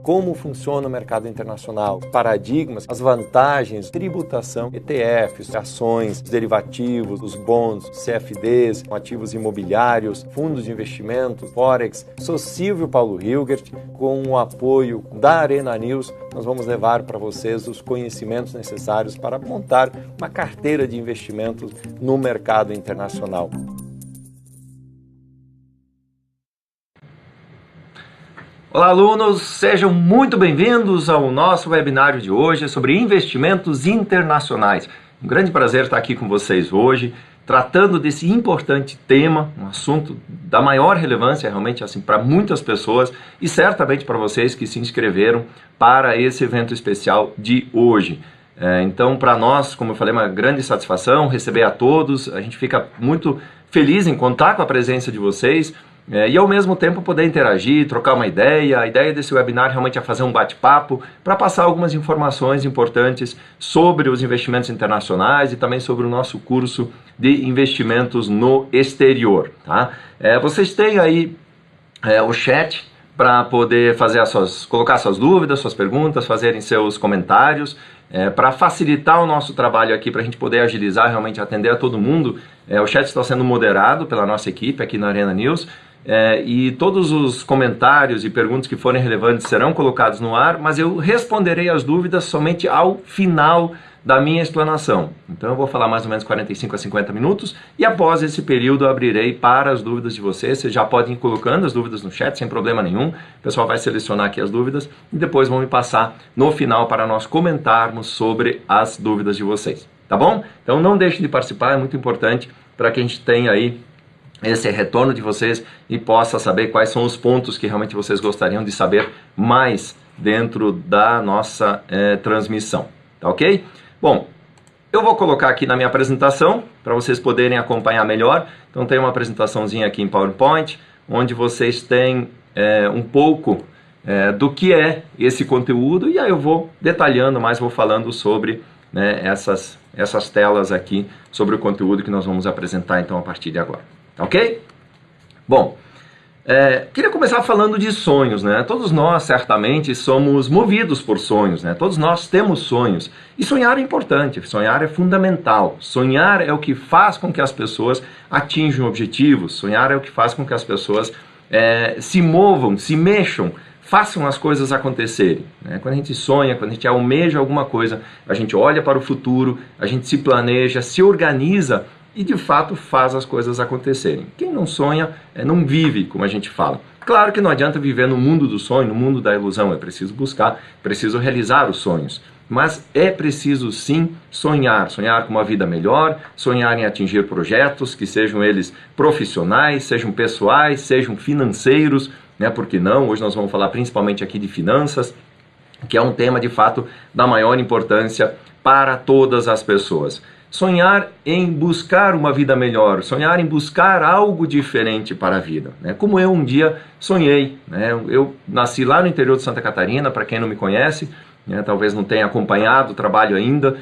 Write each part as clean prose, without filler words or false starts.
como funciona o mercado internacional, paradigmas, as vantagens, tributação, ETFs, ações, derivativos, os bonds, CFDs, ativos imobiliários, fundos de investimento, Forex. Sou Silvio Paulo Hilgert, com o apoio da Arena News, nós vamos levar para vocês os conhecimentos necessários para montar uma carteira de investimentos no mercado internacional. Olá, alunos! Sejam muito bem-vindos ao nosso webinário de hoje sobre investimentos internacionais. Um grande prazer estar aqui com vocês hoje, tratando desse importante tema, um assunto da maior relevância realmente assim para muitas pessoas e certamente para vocês que se inscreveram para esse evento especial de hoje. Então, para nós, como eu falei, é uma grande satisfação receber a todos. A gente fica muito feliz em contar com a presença de vocês. E ao mesmo tempo poder interagir, trocar uma ideia. A ideia desse webinar realmente é fazer um bate-papo para passar algumas informações importantes sobre os investimentos internacionais e também sobre o nosso curso de investimentos no exterior. Tá? Vocês têm aí o chat para poder colocar suas dúvidas, suas perguntas, fazerem seus comentários. Para facilitar o nosso trabalho aqui, para a gente poder agilizar, realmente atender a todo mundo, o chat está sendo moderado pela nossa equipe aqui na Arena News. E todos os comentários e perguntas que forem relevantes serão colocados no ar, mas eu responderei as dúvidas somente ao final da minha explanação. Então eu vou falar mais ou menos 45 a 50 minutos e após esse período eu abrirei para as dúvidas de vocês. Vocês já podem ir colocando as dúvidas no chat sem problema nenhum. O pessoal vai selecionar aqui as dúvidas e depois vão me passar no final para nós comentarmos sobre as dúvidas de vocês. Tá bom? Então não deixe de participar, é muito importante para que a gente tenha aí esse retorno de vocês e possa saber quais são os pontos que realmente vocês gostariam de saber mais dentro da nossa transmissão, tá ok? Bom, eu vou colocar aqui na minha apresentação para vocês poderem acompanhar melhor. Então tem uma apresentaçãozinha aqui em PowerPoint, onde vocês têm um pouco do que é esse conteúdo e aí eu vou detalhando mais, vou falando sobre essas telas aqui, sobre o conteúdo que nós vamos apresentar então a partir de agora. Ok? Bom, queria começar falando de sonhos, né? Todos nós, certamente, somos movidos por sonhos, né? Todos nós temos sonhos. E sonhar é importante, sonhar é fundamental. Sonhar é o que faz com que as pessoas atinjam objetivos. Sonhar é o que faz com que as pessoas se movam, se mexam, façam as coisas acontecerem. Né? Quando a gente sonha, quando a gente almeja alguma coisa, a gente olha para o futuro, a gente se planeja, se organiza e de fato faz as coisas acontecerem. Quem não sonha, não vive, como a gente fala. Claro que não adianta viver no mundo do sonho, no mundo da ilusão, é preciso buscar, preciso realizar os sonhos. Mas é preciso sim sonhar com uma vida melhor, sonhar em atingir projetos, que sejam eles profissionais, sejam pessoais, sejam financeiros, né? Por que não? Hoje nós vamos falar principalmente aqui de finanças, que é um tema de fato da maior importância para todas as pessoas. Sonhar em buscar uma vida melhor, sonhar em buscar algo diferente para a vida. Né? Como eu um dia sonhei. Né? Eu nasci lá no interior de Santa Catarina, para quem não me conhece, né? Talvez não tenha acompanhado o trabalho ainda.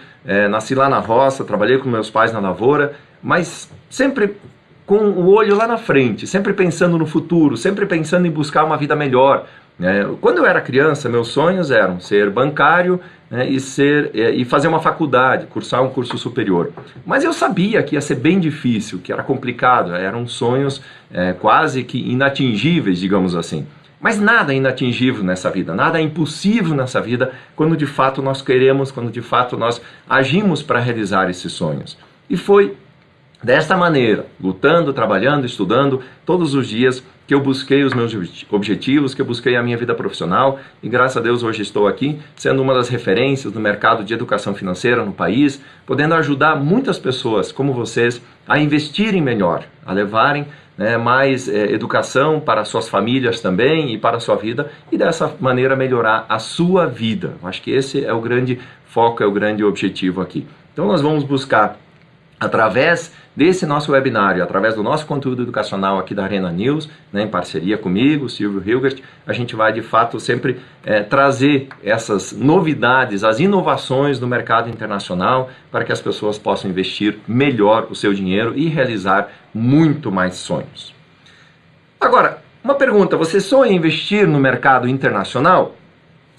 Nasci lá na roça, trabalhei com meus pais na lavoura, mas sempre com o olho lá na frente, sempre pensando no futuro, sempre pensando em buscar uma vida melhor. Quando eu era criança, meus sonhos eram ser bancário, né, e fazer uma faculdade, cursar um curso superior. Mas eu sabia que ia ser bem difícil, que era complicado, eram sonhos quase que inatingíveis, digamos assim. Mas nada é inatingível nessa vida, nada é impossível nessa vida quando de fato nós queremos, quando de fato nós agimos para realizar esses sonhos. E foi desta maneira, lutando, trabalhando, estudando, todos os dias, que eu busquei os meus objetivos, que eu busquei a minha vida profissional e graças a Deus hoje estou aqui, sendo uma das referências do mercado de educação financeira no país, podendo ajudar muitas pessoas como vocês a investirem melhor, a levarem mais educação para suas famílias também e para a sua vida e dessa maneira melhorar a sua vida. Acho que esse é o grande foco, é o grande objetivo aqui. Então nós vamos buscar, através desse nosso webinário, através do nosso conteúdo educacional aqui da Arena News, né, em parceria comigo, Silvio Hilgert, a gente vai de fato sempre trazer essas novidades, as inovações do mercado internacional para que as pessoas possam investir melhor o seu dinheiro e realizar muito mais sonhos. Agora, uma pergunta, você sonha em investir no mercado internacional?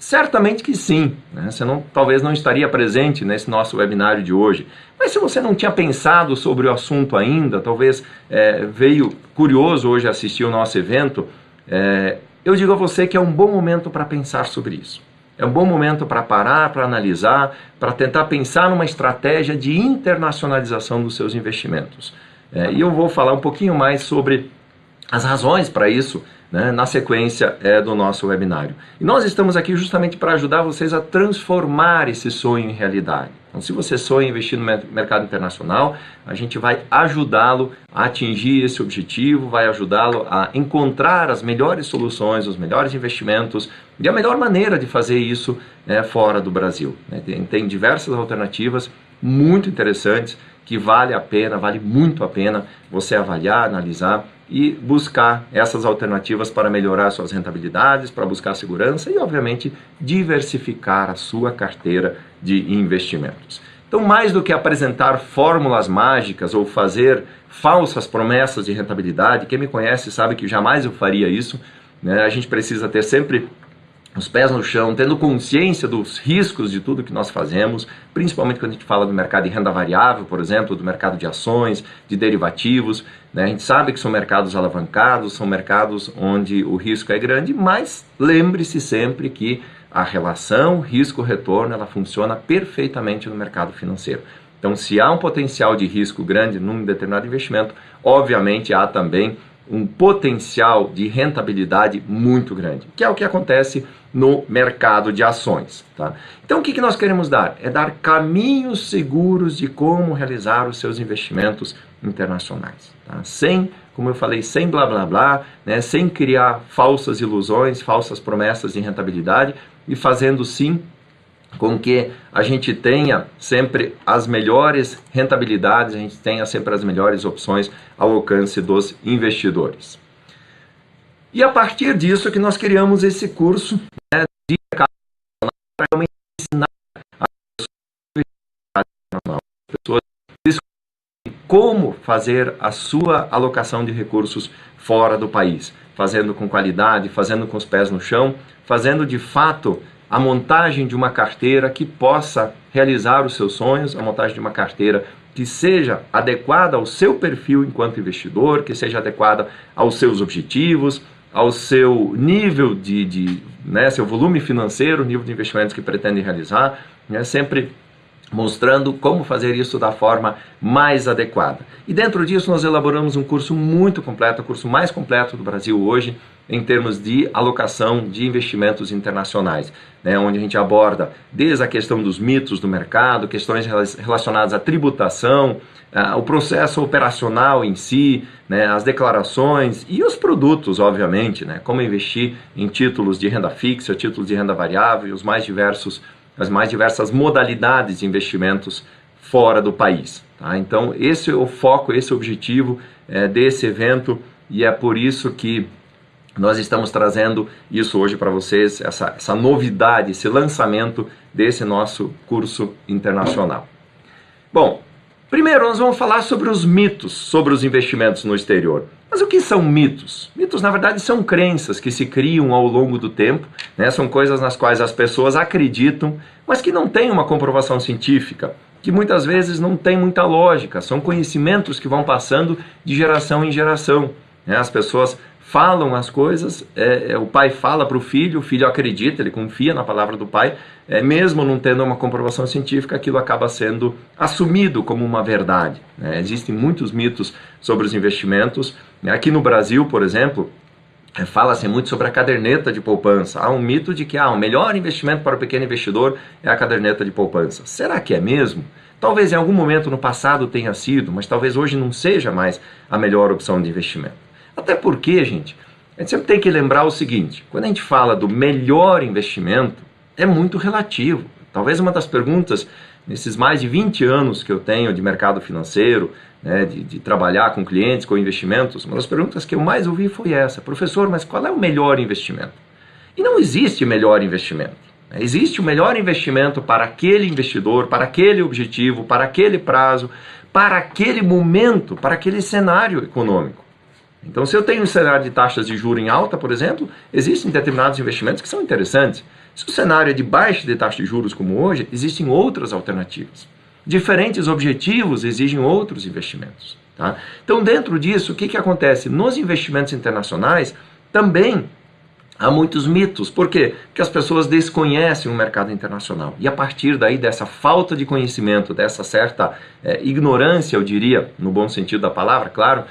Certamente que sim, né? Você talvez não estaria presente nesse nosso webinário de hoje. Mas se você não tinha pensado sobre o assunto ainda, talvez veio curioso hoje assistir o nosso evento, eu digo a você que é um bom momento para pensar sobre isso. É um bom momento para parar, para analisar, para tentar pensar numa estratégia de internacionalização dos seus investimentos. E eu vou falar um pouquinho mais sobre as razões para isso, né, na sequência do nosso webinário. E nós estamos aqui justamente para ajudar vocês a transformar esse sonho em realidade. Então, se você sonha em investir no mercado internacional, a gente vai ajudá-lo a atingir esse objetivo, vai ajudá-lo a encontrar as melhores soluções, os melhores investimentos e a melhor maneira de fazer isso fora do Brasil. Tem diversas alternativas muito interessantes que vale muito a pena você avaliar, analisar e buscar essas alternativas para melhorar suas rentabilidades, para buscar segurança e, obviamente, diversificar a sua carteira de investimentos. Então, mais do que apresentar fórmulas mágicas ou fazer falsas promessas de rentabilidade, quem me conhece sabe que jamais eu faria isso, né? A gente precisa ter sempre os pés no chão, tendo consciência dos riscos de tudo que nós fazemos, principalmente quando a gente fala do mercado de renda variável, por exemplo, do mercado de ações, de derivativos, né? A gente sabe que são mercados alavancados, são mercados onde o risco é grande, mas lembre-se sempre que a relação risco-retorno ela funciona perfeitamente no mercado financeiro. Então, se há um potencial de risco grande num determinado investimento, obviamente há também um potencial de rentabilidade muito grande, que é o que acontece no mercado de ações. Tá? Então, o que nós queremos dar? É dar caminhos seguros de como realizar os seus investimentos internacionais. Tá? Sem, como eu falei, sem blá blá blá, né? Sem criar falsas ilusões, falsas promessas de rentabilidade e fazendo sim com que a gente tenha sempre as melhores rentabilidades, a gente tenha sempre as melhores opções ao alcance dos investidores. E a partir disso que nós criamos esse curso, né, de mercado para realmente ensinar as pessoas como fazer a sua alocação de recursos fora do país, fazendo com qualidade, fazendo com os pés no chão, fazendo de fato a montagem de uma carteira que possa realizar os seus sonhos, a montagem de uma carteira que seja adequada ao seu perfil enquanto investidor, que seja adequada aos seus objetivos, ao seu nível seu volume financeiro, nível de investimentos que pretende realizar, né, sempre mostrando como fazer isso da forma mais adequada. E dentro disso nós elaboramos um curso muito completo, o curso mais completo do Brasil hoje, em termos de alocação de investimentos internacionais, né, onde a gente aborda desde a questão dos mitos do mercado, questões relacionadas à tributação, o processo operacional em si, né, as declarações e os produtos, obviamente, né, como investir em títulos de renda fixa, títulos de renda variável e as mais diversas modalidades de investimentos fora do país. Tá? Então, esse é o foco, esse é o objetivo desse evento e é por isso que nós estamos trazendo isso hoje para vocês, essa novidade, esse lançamento desse nosso curso internacional. Bom, primeiro nós vamos falar sobre os mitos sobre os investimentos no exterior. Mas o que são mitos? Mitos, na verdade, são crenças que se criam ao longo do tempo, né? São coisas nas quais as pessoas acreditam, mas que não têm uma comprovação científica, que muitas vezes não tem muita lógica, são conhecimentos que vão passando de geração em geração, né? As pessoas falam as coisas, o pai fala para o filho acredita, ele confia na palavra do pai, mesmo não tendo uma comprovação científica, aquilo acaba sendo assumido como uma verdade, né? Existem muitos mitos sobre os investimentos. Aqui no Brasil, por exemplo, fala-se muito sobre a caderneta de poupança. Há um mito de que o melhor investimento para o pequeno investidor é a caderneta de poupança. Será que é mesmo? Talvez em algum momento no passado tenha sido, mas talvez hoje não seja mais a melhor opção de investimento. Até porque, gente, a gente sempre tem que lembrar o seguinte: quando a gente fala do melhor investimento, é muito relativo. Talvez uma das perguntas, nesses mais de 20 anos que eu tenho de mercado financeiro, né, de trabalhar com clientes, com investimentos, uma das perguntas que eu mais ouvi foi essa: professor, mas qual é o melhor investimento? E não existe melhor investimento. Existe o melhor investimento para aquele investidor, para aquele objetivo, para aquele prazo, para aquele momento, para aquele cenário econômico. Então, se eu tenho um cenário de taxas de juros em alta, por exemplo, existem determinados investimentos que são interessantes. Se o cenário é de baixa de taxa de juros como hoje, existem outras alternativas. Diferentes objetivos exigem outros investimentos. Tá? Então, dentro disso, o que acontece? Nos investimentos internacionais, também há muitos mitos. Por quê? Porque as pessoas desconhecem o mercado internacional. E a partir daí, dessa falta de conhecimento, dessa certa ignorância, eu diria, no bom sentido da palavra, claro,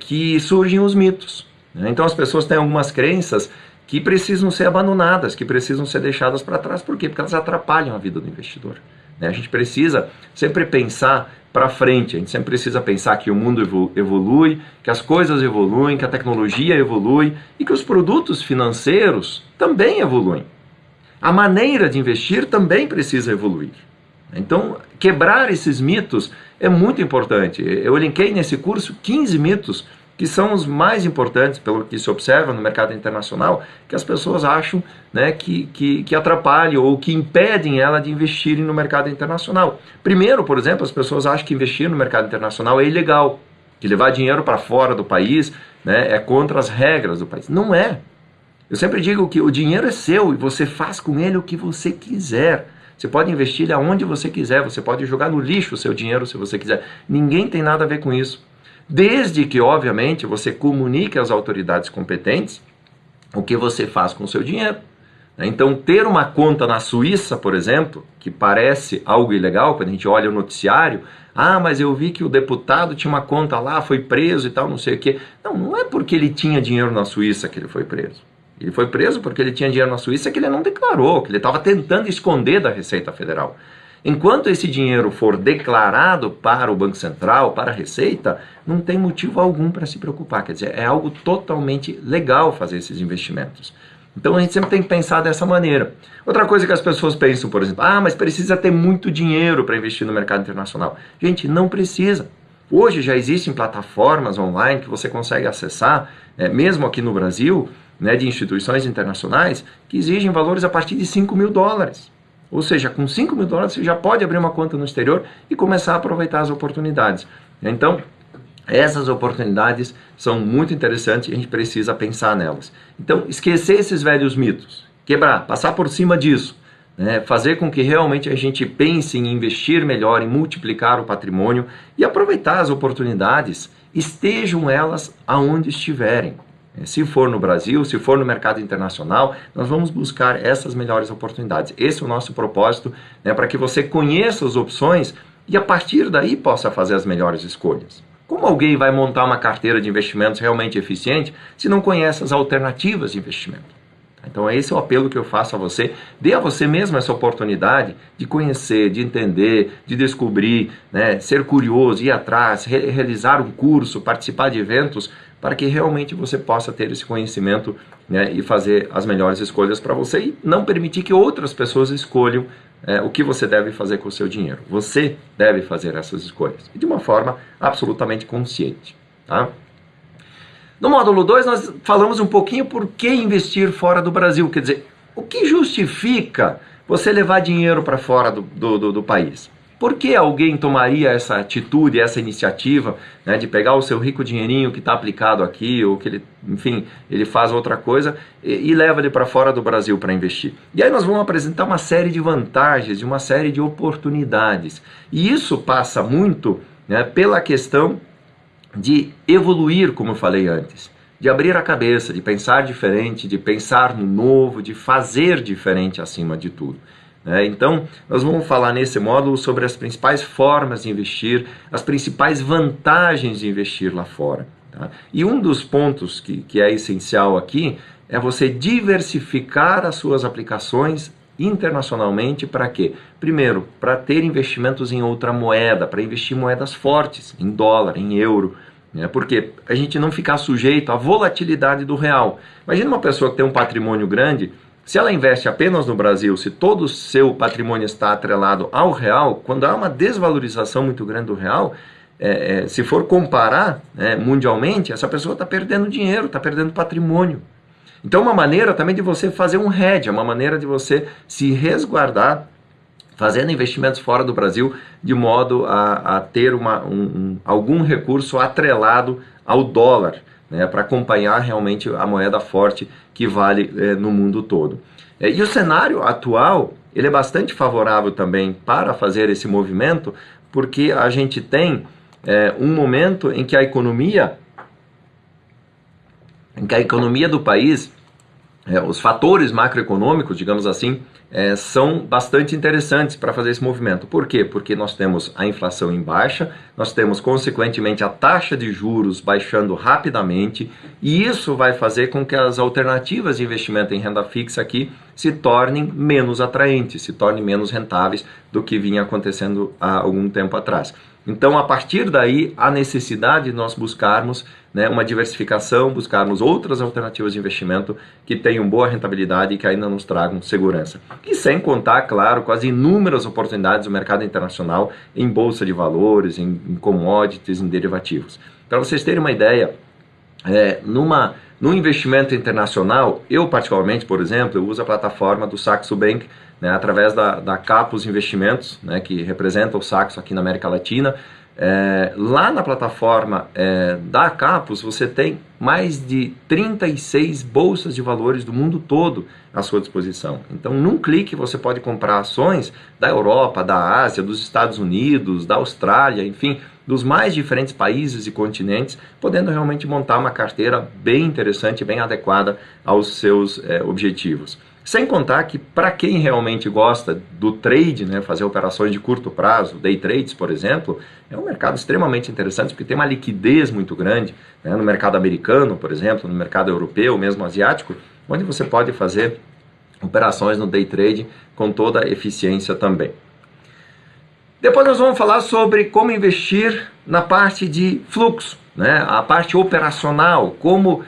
que surgem os mitos. Né? Então, as pessoas têm algumas crenças que precisam ser abandonadas, que precisam ser deixadas para trás. Por quê? Porque elas atrapalham a vida do investidor. Né? A gente precisa sempre pensar para frente, a gente sempre precisa pensar que o mundo evolui, que as coisas evoluem, que a tecnologia evolui e que os produtos financeiros também evoluem. A maneira de investir também precisa evoluir. Então, quebrar esses mitos é muito importante. Eu elenquei nesse curso 15 mitos que são os mais importantes, pelo que se observa no mercado internacional, que as pessoas acham, né, que atrapalham ou que impedem ela de investirem no mercado internacional. Primeiro, por exemplo, as pessoas acham que investir no mercado internacional é ilegal, que levar dinheiro para fora do país, né, é contra as regras do país. Não é. Eu sempre digo que o dinheiro é seu e você faz com ele o que você quiser. Você pode investir ele aonde você quiser, você pode jogar no lixo o seu dinheiro se você quiser. Ninguém tem nada a ver com isso. Desde que, obviamente, você comunique às autoridades competentes o que você faz com o seu dinheiro. Então, ter uma conta na Suíça, por exemplo, que parece algo ilegal, quando a gente olha o noticiário, mas eu vi que o deputado tinha uma conta lá, foi preso e tal, não sei o quê. Não é porque ele tinha dinheiro na Suíça que ele foi preso. Ele foi preso porque ele tinha dinheiro na Suíça que ele não declarou, que ele estava tentando esconder da Receita Federal. Enquanto esse dinheiro for declarado para o Banco Central, para a Receita, não tem motivo algum para se preocupar. Quer dizer, é algo totalmente legal fazer esses investimentos. Então a gente sempre tem que pensar dessa maneira. Outra coisa que as pessoas pensam, por exemplo, mas precisa ter muito dinheiro para investir no mercado internacional. Gente, não precisa. Hoje já existem plataformas online que você consegue acessar, mesmo aqui no Brasil, né, de instituições internacionais, que exigem valores a partir de $5.000. Ou seja, com $5.000 você já pode abrir uma conta no exterior e começar a aproveitar as oportunidades. Então, essas oportunidades são muito interessantes e a gente precisa pensar nelas. Então, esquecer esses velhos mitos, quebrar, passar por cima disso, né? Fazer com que realmente a gente pense em investir melhor, em multiplicar o patrimônio e aproveitar as oportunidades, estejam elas aonde estiverem. Se for no Brasil, se for no mercado internacional, nós vamos buscar essas melhores oportunidades. Esse é o nosso propósito, né, para que você conheça as opções e a partir daí possa fazer as melhores escolhas. Como alguém vai montar uma carteira de investimentos realmente eficiente se não conhece as alternativas de investimento? Então esse é o apelo que eu faço a você. Dê a você mesmo essa oportunidade de conhecer, de entender, de descobrir, né, ser curioso, ir atrás, realizar um curso, participar de eventos, para que realmente você possa ter esse conhecimento, né, e fazer as melhores escolhas para você e não permitir que outras pessoas escolham o que você deve fazer com o seu dinheiro. Você deve fazer essas escolhas e de uma forma absolutamente consciente. Tá? No módulo 2 nós falamos um pouquinho por que investir fora do Brasil, quer dizer, o que justifica você levar dinheiro para fora do país? Por que alguém tomaria essa atitude, essa iniciativa, né, de pegar o seu rico dinheirinho que está aplicado aqui, ou que ele, enfim, ele faz outra coisa e leva ele para fora do Brasil para investir? E aí nós vamos apresentar uma série de vantagens, uma série de oportunidades. E isso passa muito, né, pela questão de evoluir, como eu falei antes, de abrir a cabeça, de pensar diferente, de pensar no novo, de fazer diferente acima de tudo. Então, nós vamos falar nesse módulo sobre as principais formas de investir, as principais vantagens de investir lá fora. Tá? E um dos pontos que é essencial aqui é você diversificar as suas aplicações internacionalmente. Para quê? Primeiro, para ter investimentos em outra moeda, para investir em moedas fortes, em dólar, em euro. Porque a gente não ficar sujeito à volatilidade do real. Imagina uma pessoa que tem um patrimônio grande. Se ela investe apenas no Brasil, se todo o seu patrimônio está atrelado ao real, quando há uma desvalorização muito grande do real, se for comparar, mundialmente, essa pessoa está perdendo dinheiro, está perdendo patrimônio. Então, uma maneira também de você fazer um hedge, uma maneira de você se resguardar, fazendo investimentos fora do Brasil, de modo a ter algum recurso atrelado ao dólar. né, para acompanhar realmente a moeda forte que vale no mundo todo. E o cenário atual, ele é bastante favorável também para fazer esse movimento, porque a gente tem um momento em que a economia do país, os fatores macroeconômicos, digamos assim, são bastante interessantes para fazer esse movimento. Por quê? Porque nós temos a inflação em baixa, nós temos, consequentemente, a taxa de juros baixando rapidamente, e isso vai fazer com que as alternativas de investimento em renda fixa aqui se tornem menos atraentes, se tornem menos rentáveis do que vinha acontecendo há algum tempo atrás. Então, a partir daí, a necessidade de nós buscarmos, né, uma diversificação, buscarmos outras alternativas de investimento que tenham boa rentabilidade e que ainda nos tragam segurança. E sem contar, claro, com as inúmeras oportunidades do mercado internacional em bolsa de valores, em commodities, em derivativos. Para vocês terem uma ideia, no investimento internacional, eu particularmente, por exemplo, eu uso a plataforma do Saxo Bank, né, através da Capos Investimentos, né, que representa o Saxo aqui na América Latina. Lá na plataforma da Capos, você tem mais de 36 bolsas de valores do mundo todo à sua disposição. Então, num clique, você pode comprar ações da Europa, da Ásia, dos Estados Unidos, da Austrália, enfim, dos mais diferentes países e continentes, podendo realmente montar uma carteira bem interessante, bem adequada aos seus objetivos. Sem contar que, para quem realmente gosta do trade, né, fazer operações de curto prazo, day trades, por exemplo, é um mercado extremamente interessante, porque tem uma liquidez muito grande, né, no mercado americano, por exemplo, no mercado europeu, mesmo asiático, onde você pode fazer operações no day trade com toda a eficiência também. Depois nós vamos falar sobre como investir na parte de fluxo, né? A parte operacional, como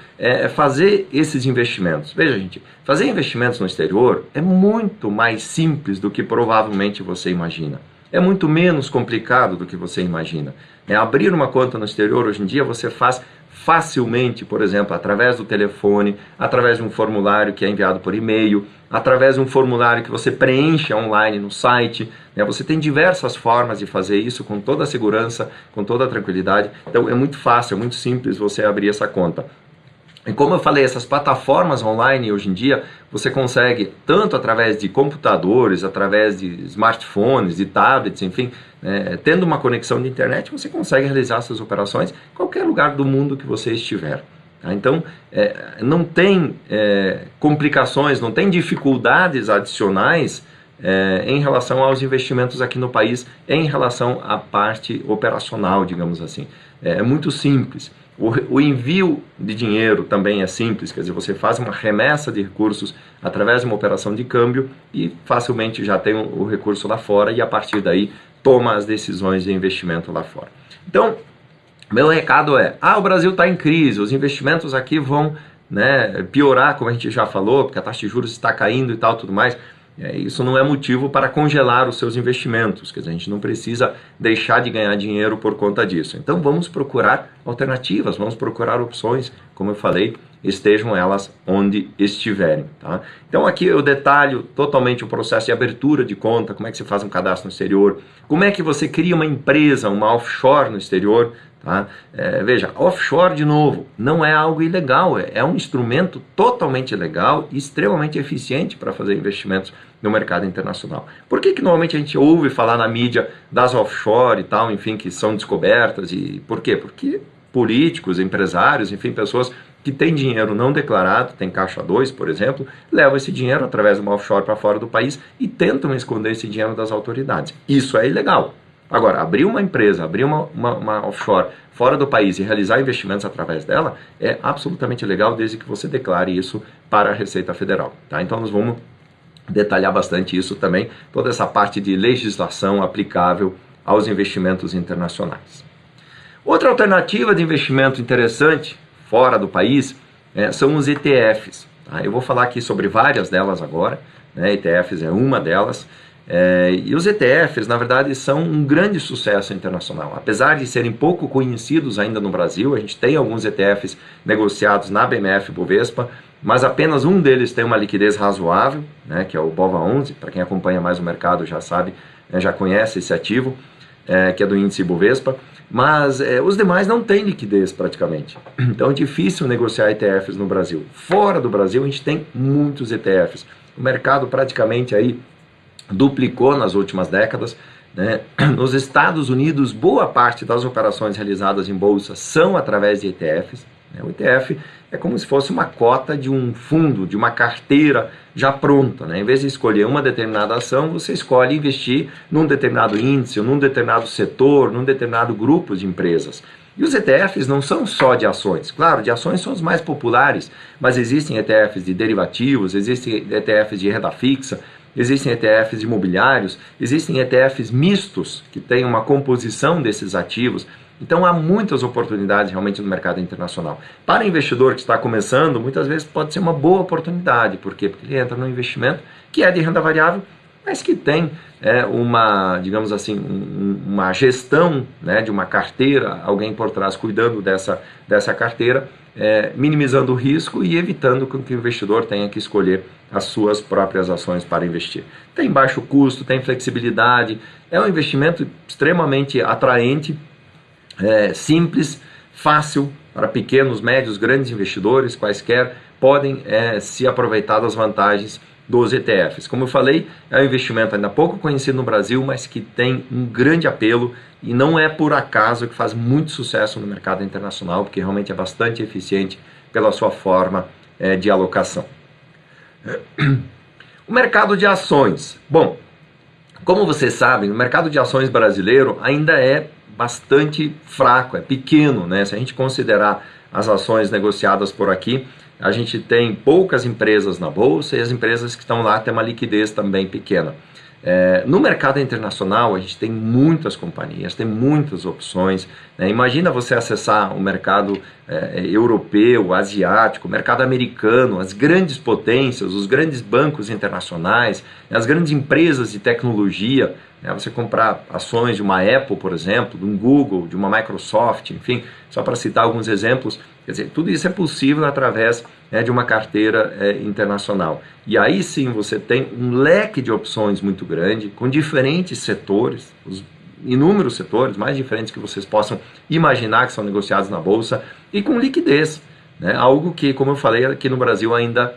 fazer esses investimentos. Veja, gente, fazer investimentos no exterior é muito mais simples do que provavelmente você imagina. É muito menos complicado do que você imagina. Abrir uma conta no exterior hoje em dia você faz facilmente, por exemplo, através do telefone, através de um formulário que é enviado por e-mail, através de um formulário que você preenche online no site. Você tem diversas formas de fazer isso com toda a segurança, com toda a tranquilidade. Então é muito fácil, é muito simples você abrir essa conta. E como eu falei, essas plataformas online hoje em dia, você consegue, tanto através de computadores, através de smartphones, de tablets, enfim, tendo uma conexão de internet, você consegue realizar essas operações em qualquer lugar do mundo que você estiver. Tá? Então, não tem complicações, não tem dificuldades adicionais em relação aos investimentos aqui no país, em relação à parte operacional, digamos assim. É muito simples. O envio de dinheiro também é simples, quer dizer, você faz uma remessa de recursos através de uma operação de câmbio e facilmente já tem o recurso lá fora e a partir daí toma as decisões de investimento lá fora. Então, meu recado é, o Brasil está em crise, os investimentos aqui vão piorar, como a gente já falou, porque a taxa de juros está caindo e tal, tudo mais. Isso não é motivo para congelar os seus investimentos, quer dizer, a gente não precisa deixar de ganhar dinheiro por conta disso. Então vamos procurar alternativas, vamos procurar opções, como eu falei, estejam elas onde estiverem. Tá? Então aqui eu detalho totalmente o processo de abertura de conta, como é que se faz um cadastro no exterior, como é que você cria uma empresa, uma offshore no exterior. Tá? Veja, offshore de novo, não é algo ilegal, é um instrumento totalmente legal e extremamente eficiente para fazer investimentos no mercado internacional. Por que normalmente a gente ouve falar na mídia das offshore e tal, enfim, que são descobertas? E por quê? Porque políticos, empresários, enfim, pessoas que têm dinheiro não declarado, tem caixa 2, por exemplo, levam esse dinheiro através de uma offshore para fora do país e tentam esconder esse dinheiro das autoridades. Isso é ilegal. Agora, abrir uma empresa, abrir uma offshore fora do país e realizar investimentos através dela é absolutamente legal, desde que você declare isso para a Receita Federal. Tá? Então, nós vamos detalhar bastante isso também, toda essa parte de legislação aplicável aos investimentos internacionais. Outra alternativa de investimento interessante fora do país são os ETFs. Tá? Eu vou falar aqui sobre várias delas agora, ETFs é uma delas. E os ETFs, na verdade, são um grande sucesso internacional. Apesar de serem pouco conhecidos ainda no Brasil, a gente tem alguns ETFs negociados na BMF Bovespa, mas apenas um deles tem uma liquidez razoável, que é o BOVA11, para quem acompanha mais o mercado já sabe, já conhece esse ativo, que é do índice Bovespa. mas os demais não têm liquidez praticamente. Então é difícil negociar ETFs no Brasil. Fora do Brasil a gente tem muitos ETFs. O mercado praticamente aí duplicou nas últimas décadas, né? Nos Estados Unidos, boa parte das operações realizadas em bolsa são através de ETFs. Né? O ETF é como se fosse uma cota de um fundo, de uma carteira já pronta. Né? Em vez de escolher uma determinada ação, você escolhe investir num determinado índice, num determinado setor, num determinado grupo de empresas. E os ETFs não são só de ações. Claro, de ações são os mais populares, mas existem ETFs de derivativos, existem ETFs de renda fixa, existem ETFs imobiliários, existem ETFs mistos, que têm uma composição desses ativos. Então há muitas oportunidades realmente no mercado internacional. Para investidor que está começando, muitas vezes pode ser uma boa oportunidade. Por quê? Porque ele entra num investimento que é de renda variável, mas que tem uma, digamos assim, uma gestão, né, de uma carteira, alguém por trás cuidando dessa carteira, minimizando o risco e evitando que o investidor tenha que escolher as suas próprias ações para investir. Tem baixo custo, tem flexibilidade, é um investimento extremamente atraente, simples, fácil para pequenos, médios, grandes investidores, quaisquer, podem se aproveitar das vantagens dos ETFs. Como eu falei, é um investimento ainda pouco conhecido no Brasil, mas que tem um grande apelo e não é por acaso que faz muito sucesso no mercado internacional, porque realmente é bastante eficiente pela sua forma de alocação. O mercado de ações. Bom, como vocês sabem, o mercado de ações brasileiro ainda é bastante fraco, é pequeno, né? Se a gente considerar as ações negociadas por aqui, a gente tem poucas empresas na bolsa e as empresas que estão lá têm uma liquidez também pequena. No mercado internacional, a gente tem muitas companhias, tem muitas opções. Né? Imagina você acessar o mercado europeu, asiático, o mercado americano, as grandes potências, os grandes bancos internacionais, as grandes empresas de tecnologia. Né? Você comprar ações de uma Apple, por exemplo, de um Google, de uma Microsoft, enfim, só para citar alguns exemplos. Quer dizer, tudo isso é possível através de uma carteira internacional. E aí sim você tem um leque de opções muito grande, com diferentes setores, os inúmeros setores, mais diferentes que vocês possam imaginar que são negociados na bolsa, e com liquidez, né? Algo que, como eu falei, aqui no Brasil ainda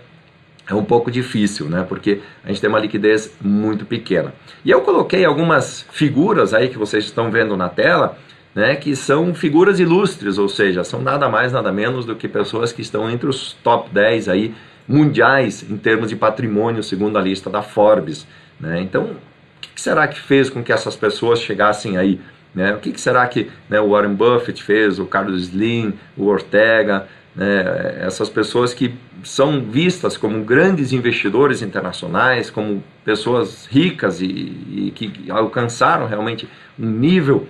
é um pouco difícil, né? Porque a gente tem uma liquidez muito pequena. E eu coloquei algumas figuras aí que vocês estão vendo na tela, né, que são figuras ilustres, ou seja, são nada mais, nada menos do que pessoas que estão entre os top 10 aí, mundiais em termos de patrimônio, segundo a lista da Forbes. Né? Então, o que será que fez com que essas pessoas chegassem aí? Né? O que será que o Warren Buffett fez, o Carlos Slim, o Ortega, né? Essas pessoas que são vistas como grandes investidores internacionais, como pessoas ricas e que alcançaram realmente um nível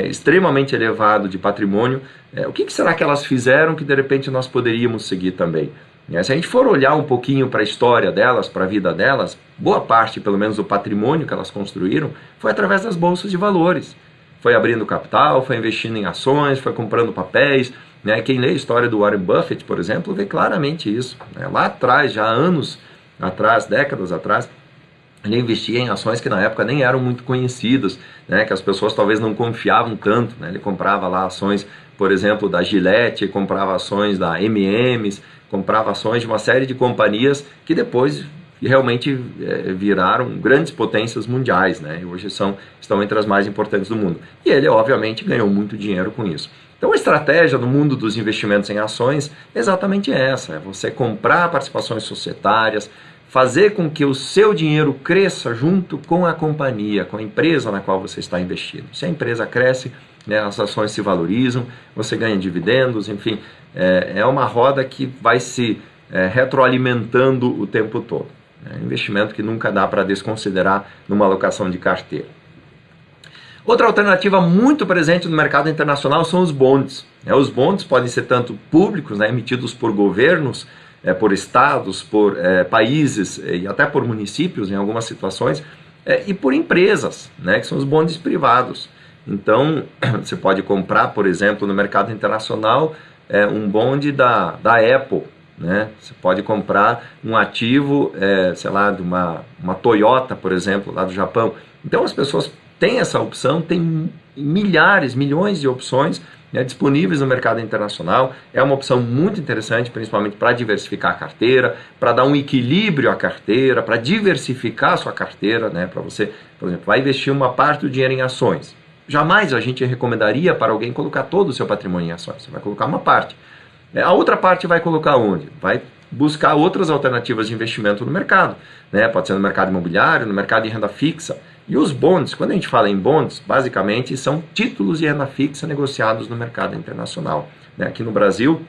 extremamente elevado de patrimônio, o que será que elas fizeram que de repente nós poderíamos seguir também? Se a gente for olhar um pouquinho para a história delas, para a vida delas, boa parte, pelo menos, do patrimônio que elas construíram foi através das bolsas de valores. Foi abrindo capital, foi investindo em ações, foi comprando papéis. Né? Quem lê a história do Warren Buffett, por exemplo, vê claramente isso. Né? Lá atrás, já anos atrás, décadas atrás, ele investia em ações que na época nem eram muito conhecidas, né, que as pessoas talvez não confiavam tanto. Né? Ele comprava lá ações, por exemplo, da Gillette, comprava ações da M&M's, comprava ações de uma série de companhias que depois realmente viraram grandes potências mundiais, né? E hoje estão entre as mais importantes do mundo. E ele, obviamente, ganhou muito dinheiro com isso. Então a estratégia no mundo dos investimentos em ações é exatamente essa, é você comprar participações societárias, fazer com que o seu dinheiro cresça junto com a companhia, com a empresa na qual você está investindo. Se a empresa cresce, né, as ações se valorizam, você ganha dividendos, enfim, é uma roda que vai se retroalimentando o tempo todo. É um investimento que nunca dá para desconsiderar numa alocação de carteira. Outra alternativa muito presente no mercado internacional são os bonds. Os bonds podem ser tanto públicos, né, emitidos por governos, por estados, por países e até por municípios em algumas situações, e por empresas, né, que são os bonds privados. Então, você pode comprar, por exemplo, no mercado internacional, um bond da Apple. Né? Você pode comprar um ativo, sei lá, de uma Toyota, por exemplo, lá do Japão. Então as pessoas tem essa opção, tem milhares, milhões de opções, né, disponíveis no mercado internacional. É uma opção muito interessante, principalmente para diversificar a carteira, para dar um equilíbrio à carteira, para diversificar a sua carteira, né, para você, por exemplo, vai investir uma parte do dinheiro em ações. Jamais a gente recomendaria para alguém colocar todo o seu patrimônio em ações. Você vai colocar uma parte. A outra parte vai colocar onde? Vai buscar outras alternativas de investimento no mercado, né? Pode ser no mercado imobiliário, no mercado de renda fixa. E os bonds, quando a gente fala em bonds, basicamente são títulos de renda fixa negociados no mercado internacional, né? Aqui no Brasil,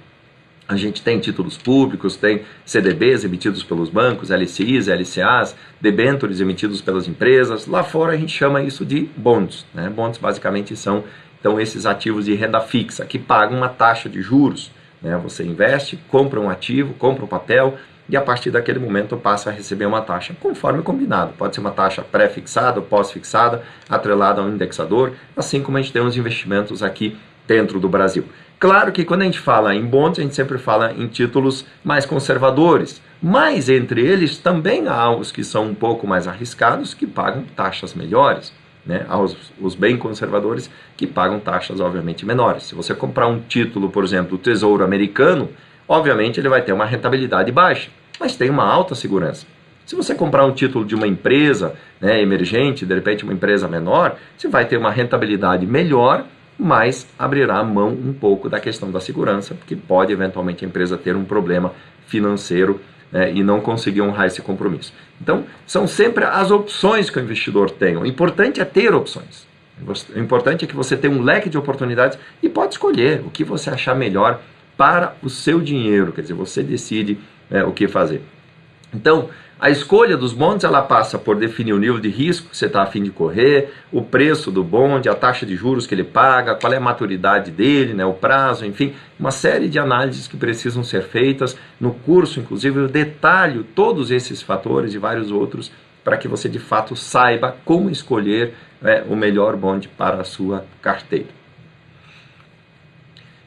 a gente tem títulos públicos, tem CDBs emitidos pelos bancos, LCIs, LCAs, debêntures emitidos pelas empresas. Lá fora a gente chama isso de bonds, né? Bonds basicamente são então esses ativos de renda fixa que pagam uma taxa de juros, né? Você investe, compra um ativo, compra um papel e a partir daquele momento passa a receber uma taxa conforme combinado. Pode ser uma taxa pré-fixada ou pós-fixada, atrelada ao indexador, assim como a gente tem os investimentos aqui dentro do Brasil. Claro que quando a gente fala em bonds, a gente sempre fala em títulos mais conservadores, mas entre eles também há os que são um pouco mais arriscados, que pagam taxas melhores, né? Há os bem conservadores que pagam taxas obviamente menores. Se você comprar um título, por exemplo, do Tesouro Americano, obviamente ele vai ter uma rentabilidade baixa, mas tem uma alta segurança. Se você comprar um título de uma empresa, né, emergente, de repente uma empresa menor, você vai ter uma rentabilidade melhor, mas abrirá mão um pouco da questão da segurança, porque pode eventualmente a empresa ter um problema financeiro, né, e não conseguir honrar esse compromisso. Então, são sempre as opções que o investidor tem. O importante é ter opções. O importante é que você tenha um leque de oportunidades e pode escolher o que você achar melhor para o seu dinheiro, quer dizer, você decide o que fazer. Então, a escolha dos bonds, ela passa por definir o nível de risco que você está a fim de correr, o preço do bond, a taxa de juros que ele paga, qual é a maturidade dele, né, o prazo, enfim, uma série de análises que precisam ser feitas. No curso, inclusive, eu detalho todos esses fatores e vários outros para que você, de fato, saiba como escolher o melhor bond para a sua carteira.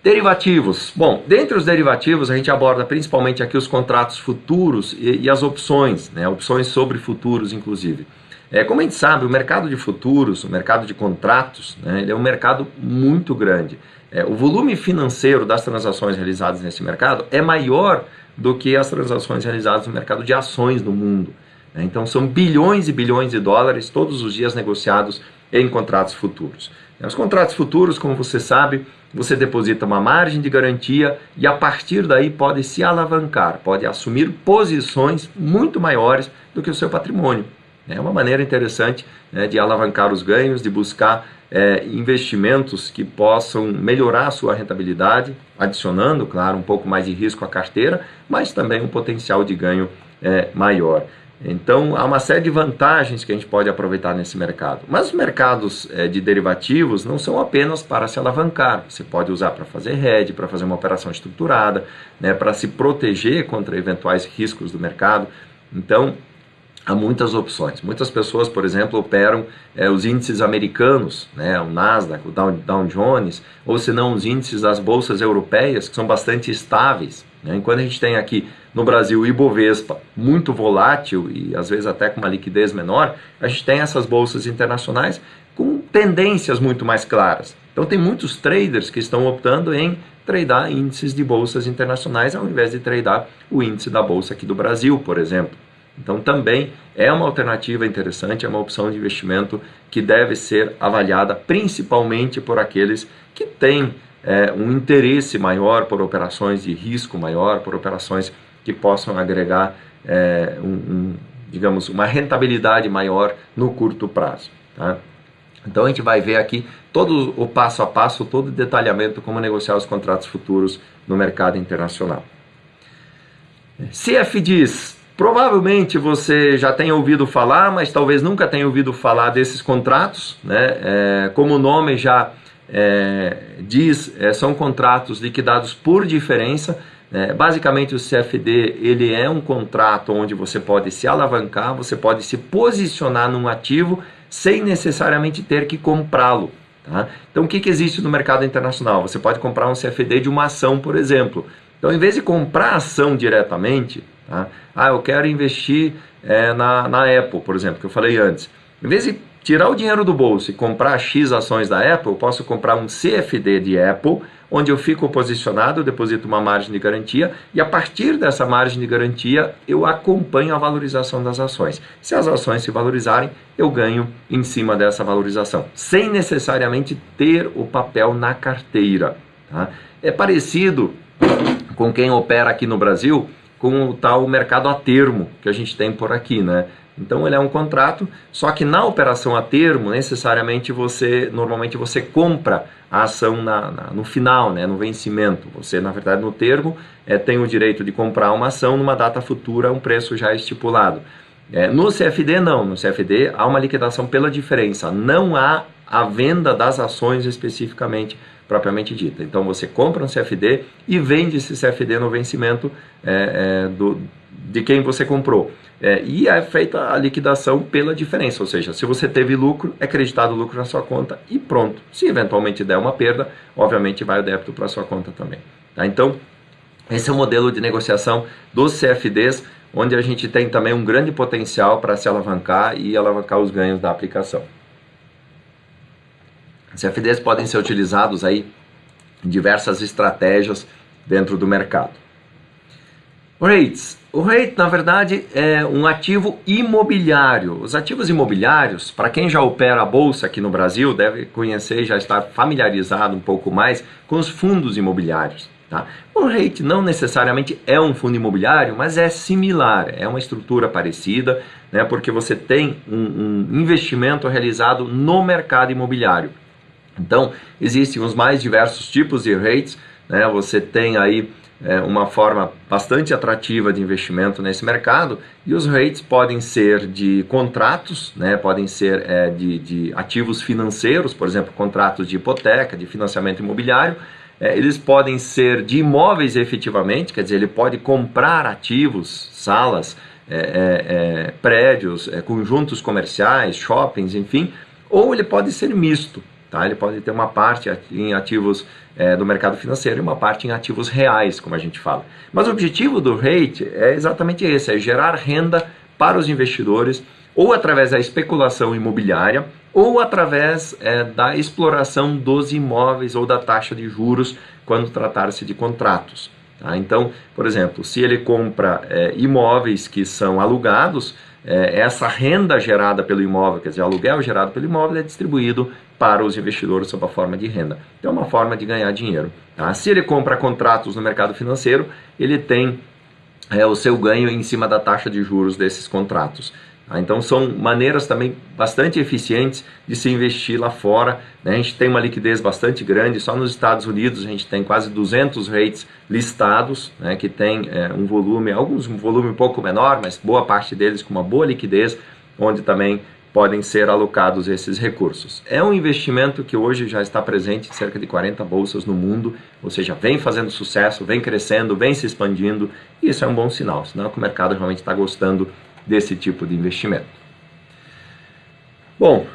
Derivativos. Bom, dentre os derivativos a gente aborda principalmente aqui os contratos futuros e as opções, né? Opções sobre futuros, inclusive. Como a gente sabe, o mercado de futuros, o mercado de contratos, né, ele é um mercado muito grande. O volume financeiro das transações realizadas nesse mercado é maior do que as transações realizadas no mercado de ações no mundo. Então são bilhões e bilhões de dólares todos os dias negociados em contratos futuros. Os contratos futuros, como você sabe, você deposita uma margem de garantia e a partir daí pode se alavancar, pode assumir posições muito maiores do que o seu patrimônio. É uma maneira interessante, né, de alavancar os ganhos, de buscar investimentos que possam melhorar a sua rentabilidade, adicionando, claro, um pouco mais de risco à carteira, mas também um potencial de ganho maior. Então, há uma série de vantagens que a gente pode aproveitar nesse mercado. Mas os mercados de derivativos não são apenas para se alavancar. Você pode usar para fazer hedge, para fazer uma operação estruturada, né, para se proteger contra eventuais riscos do mercado. Então, há muitas opções. Muitas pessoas, por exemplo, operam os índices americanos, né, o Nasdaq, o Dow Jones, ou se não os índices das bolsas europeias, que são bastante estáveis. Enquanto a gente tem aqui no Brasil o Ibovespa muito volátil e às vezes até com uma liquidez menor, a gente tem essas bolsas internacionais com tendências muito mais claras. Então tem muitos traders que estão optando em tradar índices de bolsas internacionais ao invés de tradar o índice da bolsa aqui do Brasil, por exemplo. Então também é uma alternativa interessante, é uma opção de investimento que deve ser avaliada principalmente por aqueles que têm um interesse maior por operações de risco maior, por operações que possam agregar digamos, uma rentabilidade maior no curto prazo. Tá? Então a gente vai ver aqui todo o passo a passo, todo o detalhamento como negociar os contratos futuros no mercado internacional. CFDs, provavelmente você já tenha ouvido falar, mas talvez nunca tenha ouvido falar desses contratos, né? Como o nome já diz, são contratos liquidados por diferença. Basicamente o CFD ele é um contrato onde você pode se alavancar, você pode se posicionar num ativo sem necessariamente ter que comprá-lo. Tá? Então o que existe no mercado internacional? Você pode comprar um CFD de uma ação, por exemplo. Então em vez de comprar a ação diretamente, tá? Eu quero investir na Apple, por exemplo, que eu falei antes. Em vez de tirar o dinheiro do bolso e comprar X ações da Apple, eu posso comprar um CFD de Apple, onde eu fico posicionado, eu deposito uma margem de garantia e a partir dessa margem de garantia eu acompanho a valorização das ações. Se as ações se valorizarem, eu ganho em cima dessa valorização, sem necessariamente ter o papel na carteira. Tá? É parecido com quem opera aqui no Brasil com o tal mercado a termo que a gente tem por aqui, né? Então ele é um contrato, só que na operação a termo, necessariamente normalmente você compra a ação no final, né, no vencimento. Você, na verdade, no termo, tem o direito de comprar uma ação numa data futura a um preço já estipulado. No CFD não, no CFD há uma liquidação pela diferença, não há a venda das ações especificamente, propriamente dita. Então você compra um CFD e vende esse CFD no vencimento de quem você comprou. E é feita a liquidação pela diferença, ou seja, se você teve lucro, é creditado o lucro na sua conta e pronto. Se eventualmente der uma perda, obviamente vai o débito para a sua conta também. Tá? Então, esse é o modelo de negociação dos CFDs, onde a gente tem também um grande potencial para se alavancar e alavancar os ganhos da aplicação. CFDs podem ser utilizados aí em diversas estratégias dentro do mercado. REITs. O REIT, na verdade, é um ativo imobiliário. Os ativos imobiliários, para quem já opera a bolsa aqui no Brasil, deve conhecer e já estar familiarizado um pouco mais com os fundos imobiliários. Tá? O REIT não necessariamente é um fundo imobiliário, mas é similar, é uma estrutura parecida, né, porque você tem um investimento realizado no mercado imobiliário. Então, existem os mais diversos tipos de REITs, né, você tem aí uma forma bastante atrativa de investimento nesse mercado, e os REITs podem ser de contratos, né, podem ser de ativos financeiros, por exemplo, contratos de hipoteca, de financiamento imobiliário, eles podem ser de imóveis efetivamente, quer dizer, ele pode comprar ativos, salas, prédios, conjuntos comerciais, shoppings, enfim, ou ele pode ser misto. Tá? Ele pode ter uma parte em ativos do mercado financeiro e uma parte em ativos reais, como a gente fala. Mas o objetivo do REIT é exatamente esse, é gerar renda para os investidores, ou através da especulação imobiliária, ou através da exploração dos imóveis ou da taxa de juros, quando tratar-se de contratos. Tá? Então, por exemplo, se ele compra imóveis que são alugados, essa renda gerada pelo imóvel, quer dizer, o aluguel gerado pelo imóvel é distribuído para os investidores sob a forma de renda. Então é uma forma de ganhar dinheiro. Tá? Se ele compra contratos no mercado financeiro, ele tem o seu ganho em cima da taxa de juros desses contratos. Tá? Então são maneiras também bastante eficientes de se investir lá fora. Né? A gente tem uma liquidez bastante grande, só nos Estados Unidos a gente tem quase 200 REITs listados, né? Que tem um volume um pouco menor, mas boa parte deles com uma boa liquidez, onde também podem ser alocados esses recursos. É um investimento que hoje já está presente em cerca de 40 bolsas no mundo, ou seja, vem fazendo sucesso, vem crescendo, vem se expandindo, e isso é um bom sinal, sinal que o mercado realmente está gostando desse tipo de investimento. Bom,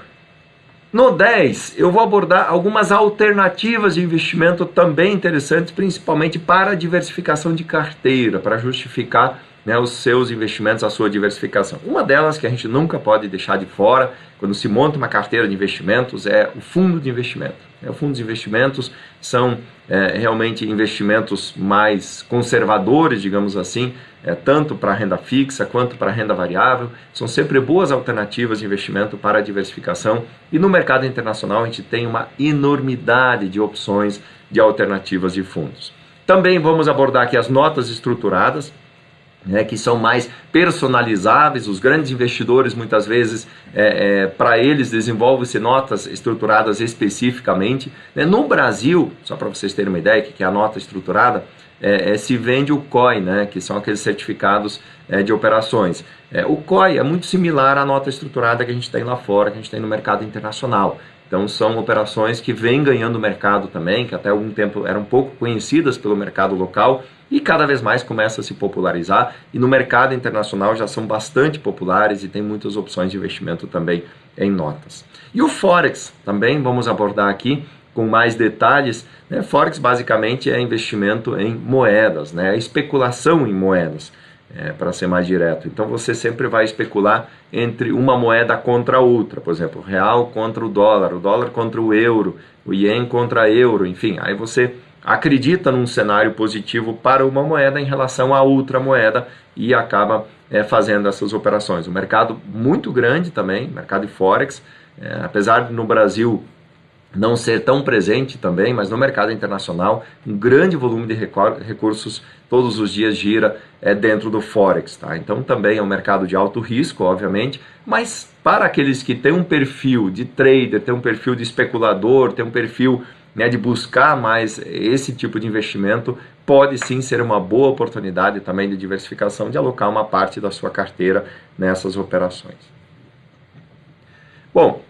no 10 eu vou abordar algumas alternativas de investimento também interessantes, principalmente para a diversificação de carteira, para justificar, né, os seus investimentos, a sua diversificação. Uma delas que a gente nunca pode deixar de fora, quando se monta uma carteira de investimentos, é o fundo de investimento. O fundo de investimentos são realmente investimentos mais conservadores, digamos assim, tanto para renda fixa quanto para renda variável. São sempre boas alternativas de investimento para a diversificação. E no mercado internacional a gente tem uma enormidade de opções de alternativas de fundos. Também vamos abordar aqui as notas estruturadas, que são mais personalizáveis. Os grandes investidores, muitas vezes, para eles, desenvolvem-se notas estruturadas especificamente. No Brasil, só para vocês terem uma ideia, que é a nota estruturada, se vende o COI, que são aqueles certificados de operações. O COI é muito similar à nota estruturada que a gente tem lá fora, que a gente tem no mercado internacional. Então são operações que vêm ganhando mercado também, que até algum tempo eram pouco conhecidas pelo mercado local e cada vez mais começa a se popularizar, e no mercado internacional já são bastante populares e tem muitas opções de investimento também em notas. E o Forex também vamos abordar aqui com mais detalhes. Forex basicamente é investimento em moedas, especulação em moedas. para ser mais direto. Então você sempre vai especular entre uma moeda contra outra, por exemplo, o real contra o dólar contra o euro, o ien contra euro, enfim, aí você acredita num cenário positivo para uma moeda em relação a outra moeda e acaba fazendo essas operações. Um mercado muito grande também, mercado de Forex, apesar de no Brasil não ser tão presente também, mas no mercado internacional, um grande volume de recursos todos os dias gira dentro do Forex. Tá? Então também é um mercado de alto risco, obviamente, mas para aqueles que têm um perfil de trader, têm um perfil de especulador, têm um perfil de buscar mais esse tipo de investimento, pode sim ser uma boa oportunidade também de diversificação, de alocar uma parte da sua carteira nessas operações. Bom,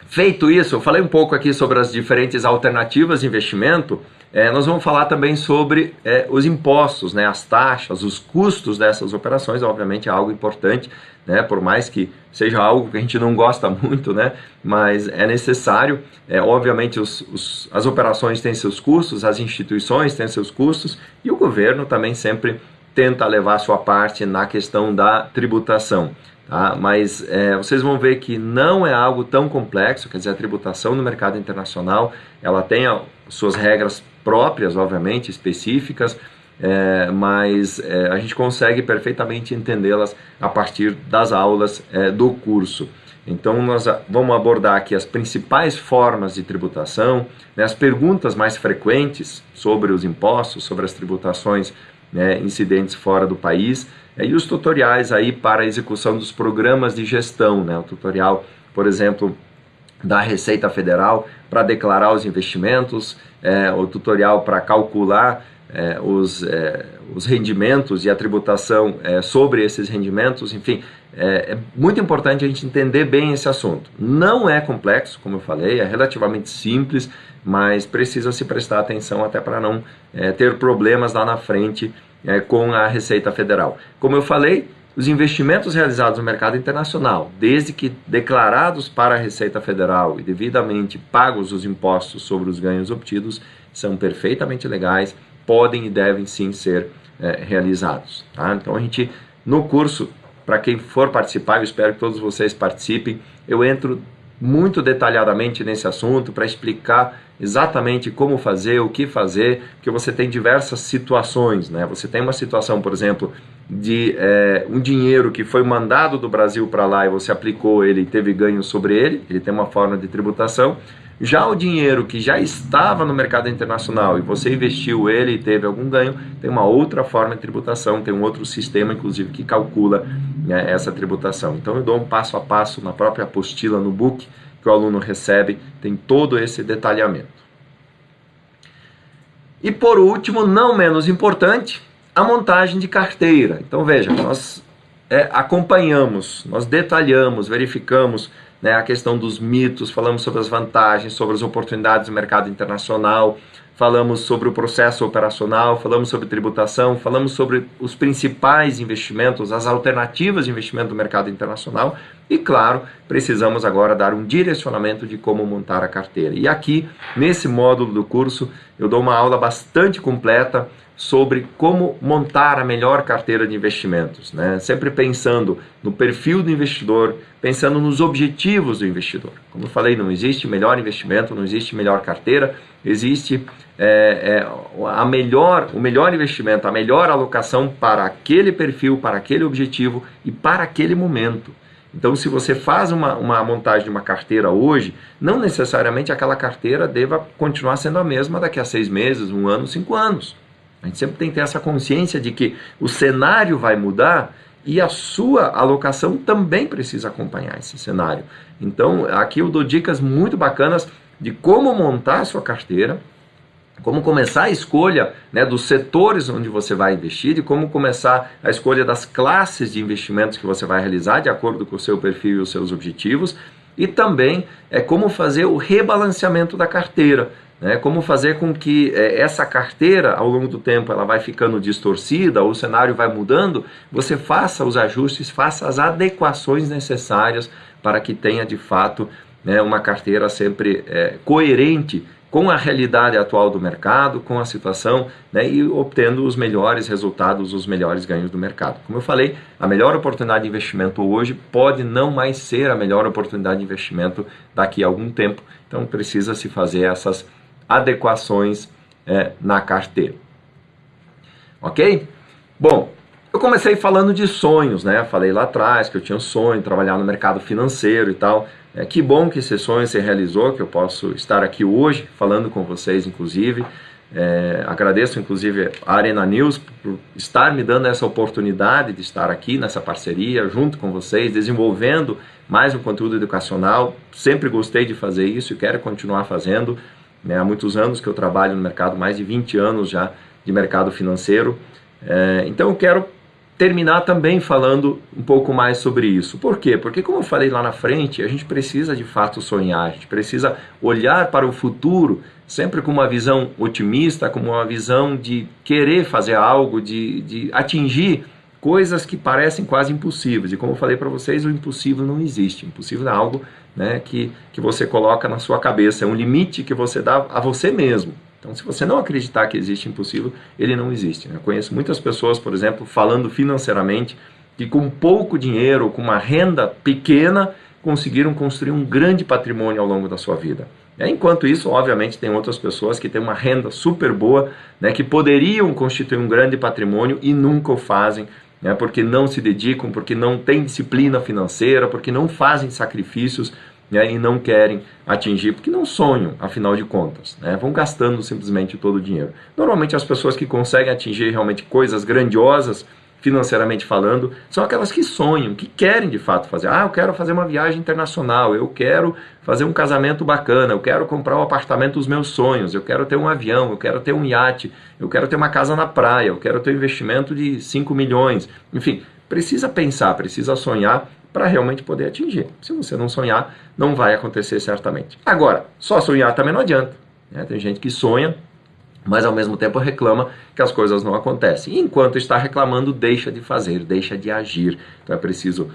feito isso, eu falei um pouco aqui sobre as diferentes alternativas de investimento, nós vamos falar também sobre os impostos, as taxas, os custos dessas operações. Obviamente é algo importante, por mais que seja algo que a gente não gosta muito, mas é necessário. Obviamente as operações têm seus custos, as instituições têm seus custos e o governo também sempre tenta levar a sua parte na questão da tributação. Tá? Mas vocês vão ver que não é algo tão complexo, quer dizer, a tributação no mercado internacional, ela tem suas regras próprias, obviamente, específicas, mas a gente consegue perfeitamente entendê-las a partir das aulas do curso. Então nós vamos abordar aqui as principais formas de tributação, as perguntas mais frequentes sobre os impostos, sobre as tributações incidentes fora do país, e os tutoriais aí para a execução dos programas de gestão, o tutorial, por exemplo, da Receita Federal para declarar os investimentos, o tutorial para calcular os rendimentos e a tributação sobre esses rendimentos, enfim, é muito importante a gente entender bem esse assunto. Não é complexo, como eu falei, é relativamente simples, mas precisa se prestar atenção até para não ter problemas lá na frente com a Receita Federal. Como eu falei, os investimentos realizados no mercado internacional, desde que declarados para a Receita Federal e devidamente pagos os impostos sobre os ganhos obtidos, são perfeitamente legais, podem e devem sim ser realizados. Tá? Então a gente, no curso, para quem for participar, eu espero que todos vocês participem, eu entro muito detalhadamente nesse assunto para explicar exatamente como fazer, o que fazer, porque você tem diversas situações, Você tem uma situação, por exemplo, de um dinheiro que foi mandado do Brasil para lá e você aplicou ele e teve ganho sobre ele tem uma forma de tributação. Já o dinheiro que já estava no mercado internacional e você investiu ele e teve algum ganho, tem uma outra forma de tributação, tem um outro sistema, inclusive, que calcula essa tributação. Então eu dou um passo a passo na própria apostila, no book que o aluno recebe, tem todo esse detalhamento. E por último, não menos importante, a montagem de carteira. Então veja, nós acompanhamos, nós detalhamos, verificamos a questão dos mitos, falamos sobre as vantagens, sobre as oportunidades do mercado internacional, falamos sobre o processo operacional, falamos sobre tributação, falamos sobre os principais investimentos, as alternativas de investimento do mercado internacional e, claro, precisamos agora dar um direcionamento de como montar a carteira. E aqui, nesse módulo do curso, eu dou uma aula bastante completa sobre como montar a melhor carteira de investimentos, Sempre pensando no perfil do investidor, pensando nos objetivos do investidor. Como eu falei, não existe melhor investimento, não existe melhor carteira, existe o melhor investimento, a melhor alocação para aquele perfil, para aquele objetivo e para aquele momento. Então, se você faz uma montagem de uma carteira hoje, não necessariamente aquela carteira deva continuar sendo a mesma daqui a 6 meses, 1 ano, 5 anos. A gente sempre tem que ter essa consciência de que o cenário vai mudar e a sua alocação também precisa acompanhar esse cenário. Então, aqui eu dou dicas muito bacanas de como montar a sua carteira, como começar a escolha dos setores onde você vai investir e como começar a escolha das classes de investimentos que você vai realizar de acordo com o seu perfil e os seus objetivos e também como fazer o rebalanceamento da carteira. Como fazer com que essa carteira, ao longo do tempo, ela vai ficando distorcida, o cenário vai mudando, você faça os ajustes, faça as adequações necessárias para que tenha, de fato, uma carteira sempre coerente com a realidade atual do mercado, com a situação, né, e obtendo os melhores resultados, os melhores ganhos do mercado. Como eu falei, a melhor oportunidade de investimento hoje pode não mais ser a melhor oportunidade de investimento daqui a algum tempo, então precisa se fazer essas adequações na carteira. Ok? Bom, eu comecei falando de sonhos, né? Falei lá atrás que eu tinha um sonho de trabalhar no mercado financeiro e tal. Que bom que esse sonho se realizou, que eu posso estar aqui hoje falando com vocês, inclusive. Agradeço, inclusive, a Arena News por estar me dando essa oportunidade de estar aqui nessa parceria, junto com vocês, desenvolvendo mais um conteúdo educacional. Sempre gostei de fazer isso e quero continuar fazendo. Há muitos anos que eu trabalho no mercado, mais de 20 anos já de mercado financeiro. Então eu quero terminar também falando um pouco mais sobre isso. Por quê? Porque, como eu falei lá na frente, a gente precisa de fato sonhar, a gente precisa olhar para o futuro sempre com uma visão otimista, com uma visão de querer fazer algo, de atingir coisas que parecem quase impossíveis. E como eu falei para vocês, o impossível não existe. Impossível é algo, né, que você coloca na sua cabeça, é um limite que você dá a você mesmo. Então, se você não acreditar que existe impossível, ele não existe. Eu conheço muitas pessoas, por exemplo, falando financeiramente, que com pouco dinheiro, com uma renda pequena, conseguiram construir um grande patrimônio ao longo da sua vida. Enquanto isso, obviamente, tem outras pessoas que têm uma renda super boa, né, que poderiam constituir um grande patrimônio e nunca o fazem, né, porque não se dedicam, porque não têm disciplina financeira, porque não fazem sacrifícios, e não querem atingir, porque não sonham, afinal de contas, né? Vão gastando simplesmente todo o dinheiro. Normalmente as pessoas que conseguem atingir realmente coisas grandiosas, financeiramente falando, são aquelas que sonham, que querem de fato fazer. Eu quero fazer uma viagem internacional, eu quero fazer um casamento bacana, eu quero comprar o apartamento dos meus sonhos, eu quero ter um avião, eu quero ter um iate, eu quero ter uma casa na praia, eu quero ter um investimento de 5 milhões. Enfim, precisa pensar, precisa sonhar, para realmente poder atingir. Se você não sonhar, não vai acontecer certamente. Agora, só sonhar também não adianta, né? Tem gente que sonha, mas ao mesmo tempo reclama que as coisas não acontecem. E enquanto está reclamando, deixa de fazer, deixa de agir. Então é preciso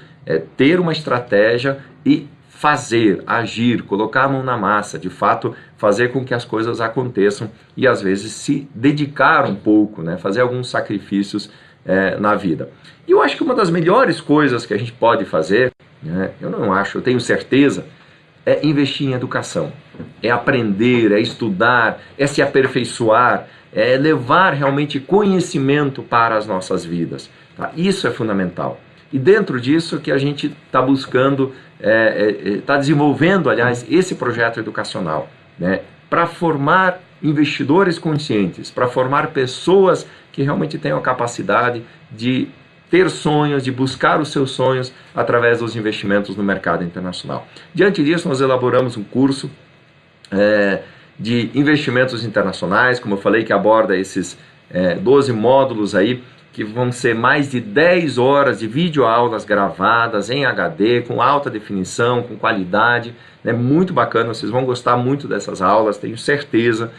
ter uma estratégia e fazer, agir, colocar a mão na massa, de fato fazer com que as coisas aconteçam e às vezes se dedicar um pouco, né? Fazer alguns sacrifícios na vida. E eu acho que uma das melhores coisas que a gente pode fazer, né, eu tenho certeza, é investir em educação. É aprender, é estudar, é se aperfeiçoar, é levar realmente conhecimento para as nossas vidas. Tá? Isso é fundamental. E dentro disso que a gente está buscando, está desenvolvendo, aliás, esse projeto educacional, né, para formar investidores conscientes, para formar pessoas que realmente tenham a capacidade de ter sonhos, de buscar os seus sonhos através dos investimentos no mercado internacional. Diante disso, nós elaboramos um curso de investimentos internacionais, como eu falei, que aborda esses 12 módulos aí, que vão ser mais de 10 horas de videoaulas gravadas em HD, com alta definição, com qualidade, né? Muito bacana, vocês vão gostar muito dessas aulas, tenho certeza.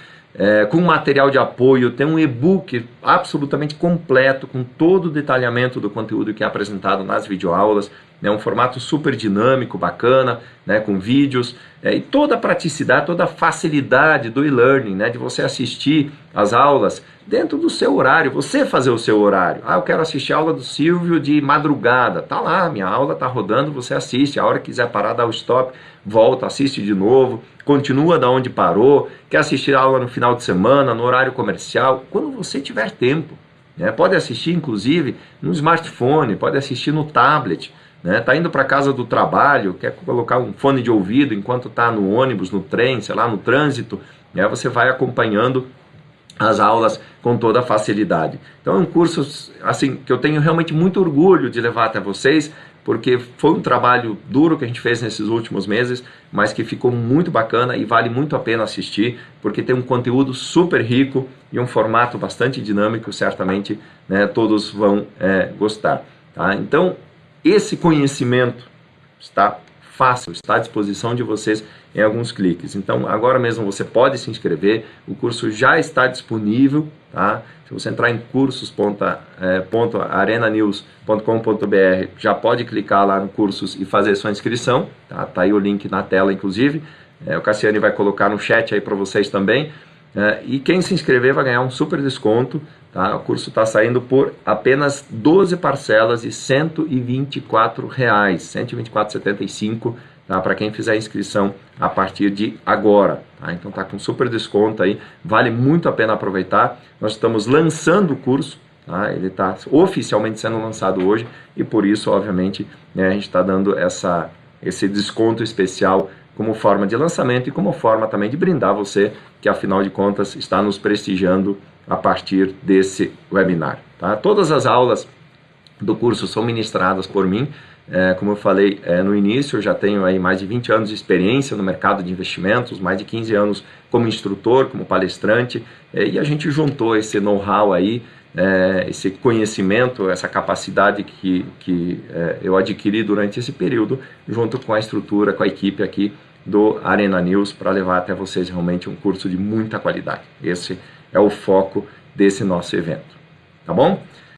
Com material de apoio, tem um e-book absolutamente completo, com todo o detalhamento do conteúdo que é apresentado nas videoaulas, né, um formato super dinâmico, bacana, né, com vídeos, e toda a praticidade, toda a facilidade do e-learning, né, de você assistir as aulas dentro do seu horário, você fazer o seu horário. Eu quero assistir a aula do Silvio de madrugada, tá lá, minha aula tá rodando, você assiste, a hora que quiser parar, dá o stop, volta, assiste de novo, continua da onde parou, quer assistir a aula no final de semana, no horário comercial, quando você tiver tempo, né? Pode assistir inclusive no smartphone, pode assistir no tablet, né? Tá indo para casa do trabalho, quer colocar um fone de ouvido enquanto está no ônibus, no trem, sei lá, no trânsito, né? Você vai acompanhando as aulas com toda a facilidade. Então é um curso assim, que eu tenho realmente muito orgulho de levar até vocês, porque foi um trabalho duro que a gente fez nesses últimos meses, mas que ficou muito bacana e vale muito a pena assistir, porque tem um conteúdo super rico e um formato bastante dinâmico, certamente, né, todos vão gostar. Tá? Então, esse conhecimento está fácil, está à disposição de vocês em alguns cliques. Então, agora mesmo você pode se inscrever, o curso já está disponível, tá? Se você entrar em cursos.arenanews.com.br, já pode clicar lá no cursos e fazer sua inscrição, tá? Tá aí o link na tela, inclusive. O Cassiane vai colocar no chat aí para vocês também. E quem se inscrever vai ganhar um super desconto. Tá? O curso está saindo por apenas 12 parcelas de R$ 124, R$ 124,75, tá? Para quem fizer a inscrição a partir de agora. Tá? Então está com super desconto aí, vale muito a pena aproveitar. Nós estamos lançando o curso, tá? Ele está oficialmente sendo lançado hoje e por isso, obviamente, né, a gente está dando esse desconto especial como forma de lançamento e como forma também de brindar você, que afinal de contas está nos prestigiando a partir desse webinar. Tá? Todas as aulas do curso são ministradas por mim. Como eu falei no início, eu já tenho aí mais de 20 anos de experiência no mercado de investimentos, mais de 15 anos como instrutor, como palestrante, e a gente juntou esse know-how aí, esse conhecimento, essa capacidade que eu adquiri durante esse período, junto com a estrutura, com a equipe aqui do Arena News, para levar até vocês realmente um curso de muita qualidade. Esse é o foco desse nosso evento, tá bom?